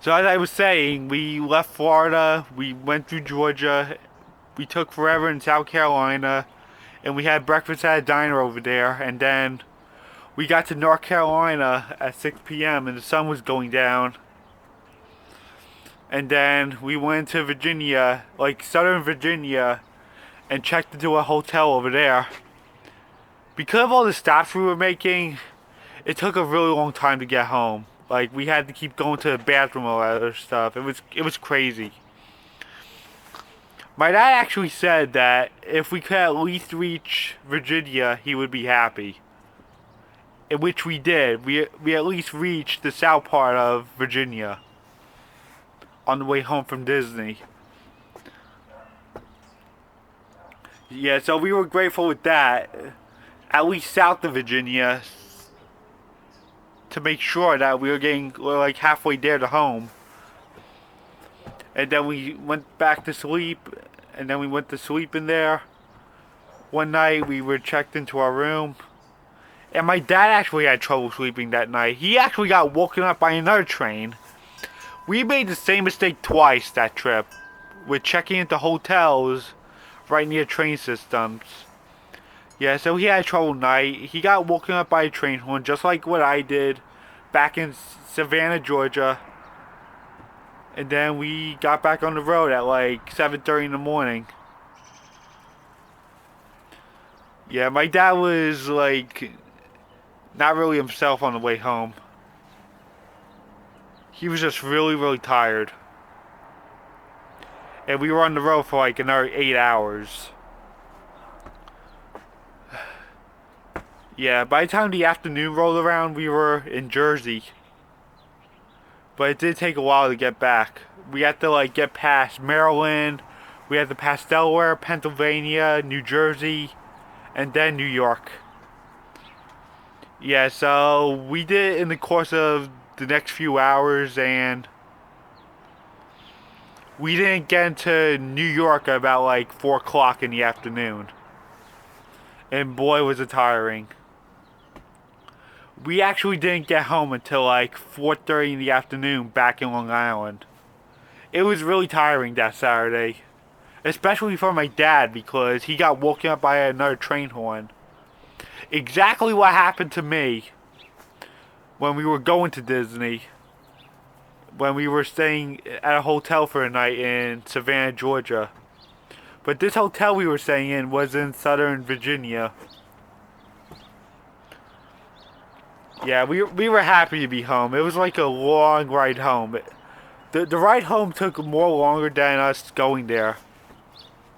So as I was saying, we left Florida, we went through Georgia, we took forever in South Carolina, and we had breakfast at a diner over there, and then we got to North Carolina at 6 p.m. and the sun was going down. And then we went to Virginia, like Southern Virginia, and checked into a hotel over there. Because of all the stops we were making, it took a really long time to get home. Like we had to keep going to the bathroom and all that other stuff. It was crazy. My dad actually said that if we could at least reach Virginia, he would be happy. In which we did. We at least reached the south part of Virginia on the way home from Disney. Yeah, so we were grateful with that. At least south of Virginia, to make sure that we're like halfway there to home. And then we went back to sleep, and then we went to sleep in there. One night we were checked into our room, and my dad actually had trouble sleeping that night. He actually got woken up by another train. We made the same mistake twice that trip, with checking into hotels right near train systems. Yeah, so he had a troubled night. He got woken up by a train horn, just like what I did back in Savannah, Georgia. And then we got back on the road at like 7:30 in the morning. Yeah, my dad was like not really himself on the way home. He was just really, really tired. And we were on the road for like another 8 hours. Yeah, by the time the afternoon rolled around, we were in Jersey. But it did take a while to get back. We had to like get past Maryland, we had to pass Delaware, Pennsylvania, New Jersey, and then New York. Yeah, so we did it in the course of the next few hours, and we didn't get into New York about like 4 o'clock in the afternoon. And boy was it tiring. We actually didn't get home until like 4:30 in the afternoon back in Long Island. It was really tiring that Saturday. Especially for my dad because he got woken up by another train horn. Exactly what happened to me when we were going to Disney. When we were staying at a hotel for a night in Savannah, Georgia. But this hotel we were staying in was in Southern Virginia. Yeah, we were happy to be home. It was like a long ride home. The ride home took more longer than us going there.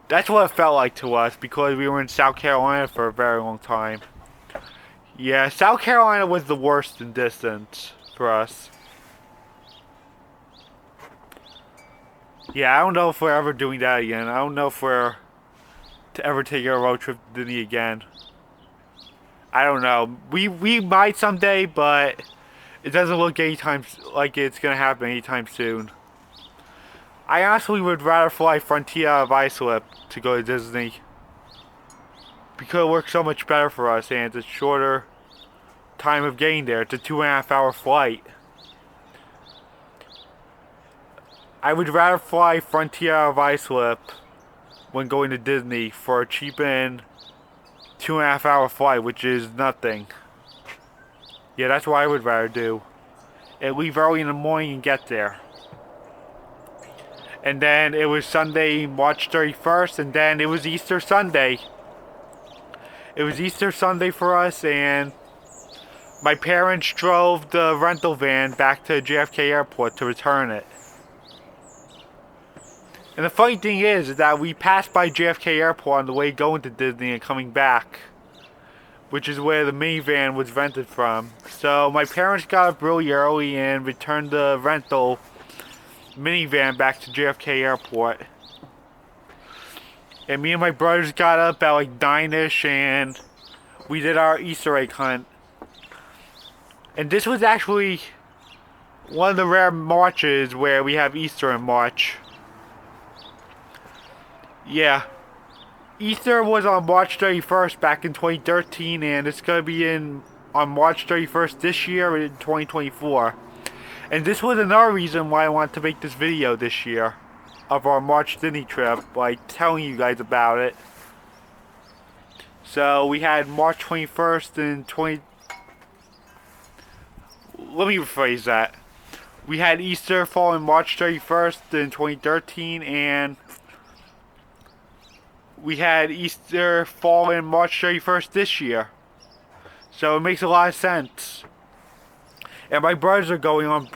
That's what it felt like to us because we were in South Carolina for a very long time. Yeah, South Carolina was the worst in distance for us. Yeah, I don't know if we're ever doing that again. I don't know if we're to ever take a road trip to Disney again. I don't know. We might someday, but it doesn't look like it's gonna happen anytime soon. I honestly would rather fly Frontier out of Islip to go to Disney because it works so much better for us and it's a shorter time of getting there. It's a 2.5 hour flight. I would rather fly Frontier out of Islip when going to Disney for a cheap and 2.5 hour flight, which is nothing. Yeah, that's what I would rather do. And leave early in the morning and get there. And then it was Sunday, March 31st, and then it was Easter Sunday. It was Easter Sunday for us, and my parents drove the rental van back to JFK Airport to return it. And the funny thing is that we passed by JFK Airport on the way going to Disney and coming back, which is where the minivan was rented from. So my parents got up really early and returned the rental minivan back to JFK Airport. And me and my brothers got up at like 9ish and we did our Easter egg hunt. And this was actually one of the rare Marches where we have Easter in March. Yeah. Easter was on March 31st back in 2013 and it's going to be on March 31st this year in 2024. And this was another reason why I wanted to make this video this year of our March Disney trip, like telling you guys about it. So we had March 21st and let me rephrase that. We had Easter falling March 31st in 2013, and we had Easter falling March 31st this year. So it makes a lot of sense. And my brothers are going on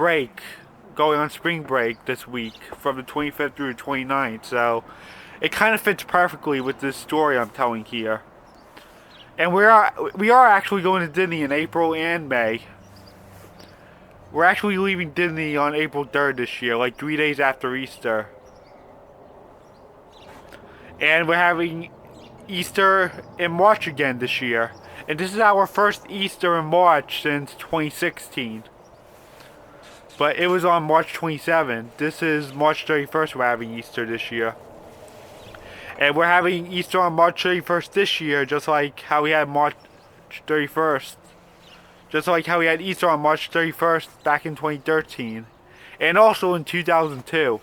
spring break this week from the 25th through the 29th. So it kind of fits perfectly with this story I'm telling here. And we are actually going to Disney in April and May. We're actually leaving Disney on April 3rd this year, like 3 days after Easter. And we're having Easter in March again this year. And this is our first Easter in March since 2016. But it was on March 27th. This is March 31st we're having Easter this year. And we're having Easter on March 31st this year, just like how we had March 31st. Just like how we had Easter on March 31st back in 2013. And also in 2002.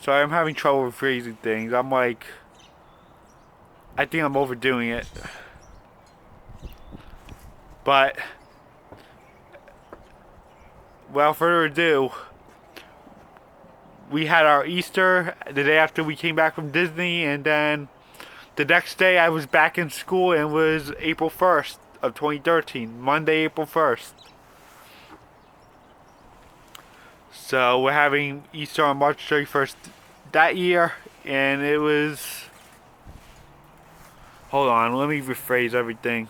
Sorry, I'm having trouble with phrasing things. I think I'm overdoing it. But, without further ado, we had our Easter the day after we came back from Disney, and then the next day I was back in school, and it was April 1st of 2013, Monday, April 1st. So we're having Easter on March 31st that year, and it was... Hold on, let me rephrase everything.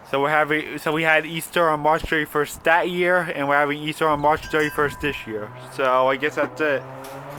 So we had Easter on March 31st that year, and we're having Easter on March 31st this year. So I guess that's it.